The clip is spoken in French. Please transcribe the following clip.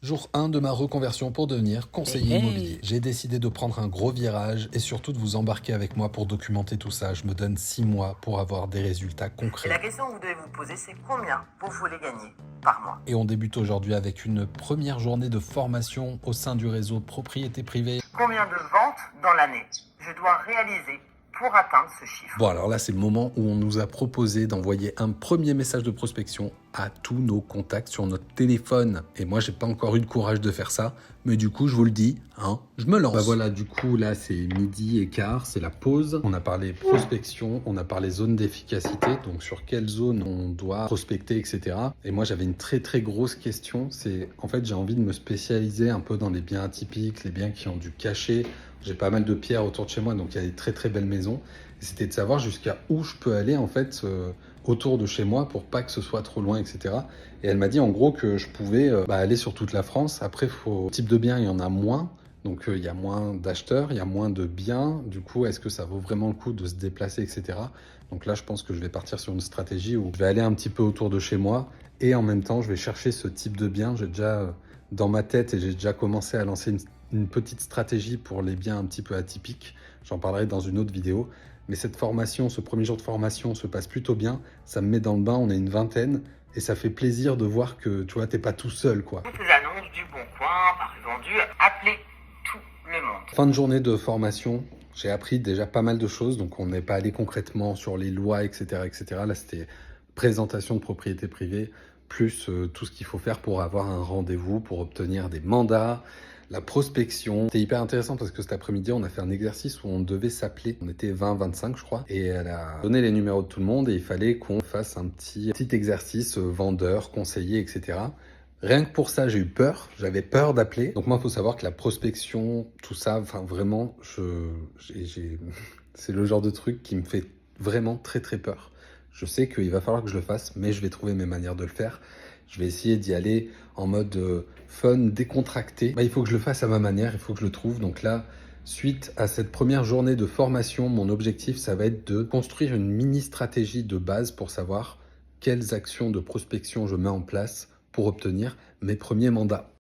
Jour 1 de ma reconversion pour devenir conseiller immobilier. J'ai décidé de prendre un gros virage et surtout de vous embarquer avec moi pour documenter tout ça. Je me donne 6 mois pour avoir des résultats Et la concrets. question que vous devez vous poser, c'est combien vous voulez gagner par mois? Et on débute aujourd'hui avec une première journée de formation au sein du réseau propriété privée. Combien de ventes dans l'année je dois réaliser pour atteindre ce chiffre? Bon, alors là, c'est le moment où on nous a proposé d'envoyer un premier message de prospection à tous nos contacts sur notre téléphone. Et moi, j'ai pas encore eu le courage de faire ça. Mais du coup, je vous le dis, je me lance. Bah voilà, du coup, là, c'est midi et quart, c'est la pause. On a parlé prospection, on a parlé zone d'efficacité, donc sur quelle zone on doit prospecter, etc. Et moi, j'avais une très, très grosse question. C'est, en fait, j'ai envie de me spécialiser un peu dans les biens atypiques, les biens qui ont du cachet. J'ai pas mal de pierres autour de chez moi, donc il y a des très très belles maisons. Et c'était de savoir jusqu'à où je peux aller en fait autour de chez moi pour pas que ce soit trop loin, etc. Et elle m'a dit en gros que je pouvais aller sur toute la France. Après, type de biens, il y en a moins. Donc il y a moins d'acheteurs, il y a moins de biens. Du coup, est-ce que ça vaut vraiment le coup de se déplacer, etc. Donc là, je pense que je vais partir sur une stratégie où je vais aller un petit peu autour de chez moi et en même temps, je vais chercher ce type de biens. J'ai déjà dans ma tête et j'ai déjà commencé à lancer une petite stratégie pour les biens un petit peu atypiques. J'en parlerai dans une autre vidéo. Mais cette formation, ce premier jour de formation se passe plutôt bien. Ça me met dans le bain, on est une vingtaine. Et ça fait plaisir de voir que, tu vois, t'es pas tout seul, quoi. Toutes les annonces du Bon Coin, Paris Vendu, appelez tout le monde. Fin de journée de formation, j'ai appris déjà pas mal de choses. Donc, on n'est pas allé concrètement sur les lois, etc., etc. Là, c'était présentation de propriété privée, plus tout ce qu'il faut faire pour avoir un rendez-vous, pour obtenir des mandats, la prospection. C'était hyper intéressant parce que cet après-midi, on a fait un exercice où on devait s'appeler. On était 20-25, je crois. Et elle a donné les numéros de tout le monde et il fallait qu'on fasse un petit exercice vendeur, conseiller, etc. Rien que pour ça, j'ai eu peur. J'avais peur d'appeler. Donc moi, il faut savoir que la prospection, tout ça, enfin vraiment, c'est le genre de truc qui me fait vraiment très très peur. Je sais qu'il va falloir que je le fasse, mais je vais trouver mes manières de le faire. Je vais essayer d'y aller en mode fun, décontracté. Il faut que je le fasse à ma manière, il faut que je le trouve. Donc là, suite à cette première journée de formation, mon objectif, ça va être de construire une mini stratégie de base pour savoir quelles actions de prospection je mets en place pour obtenir mes premiers mandats.